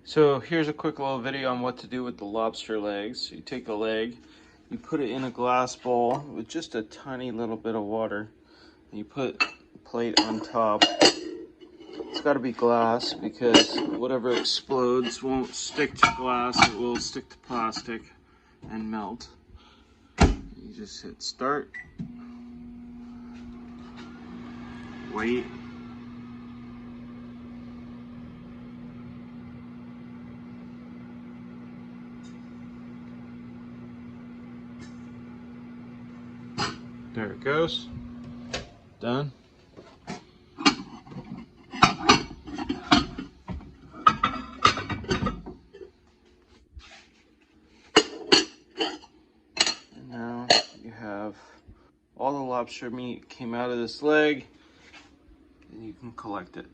So here's a quick little video on what to do with the lobster legs. So you take the leg, you put it in a glass bowl with just a tiny little bit of water. And you put a plate on top. It's got to be glass because whatever explodes won't stick to glass, it will stick to plastic and melt. You just hit start, wait. There it goes. Done. And now you have all the lobster meat came out of this leg, and you can collect it.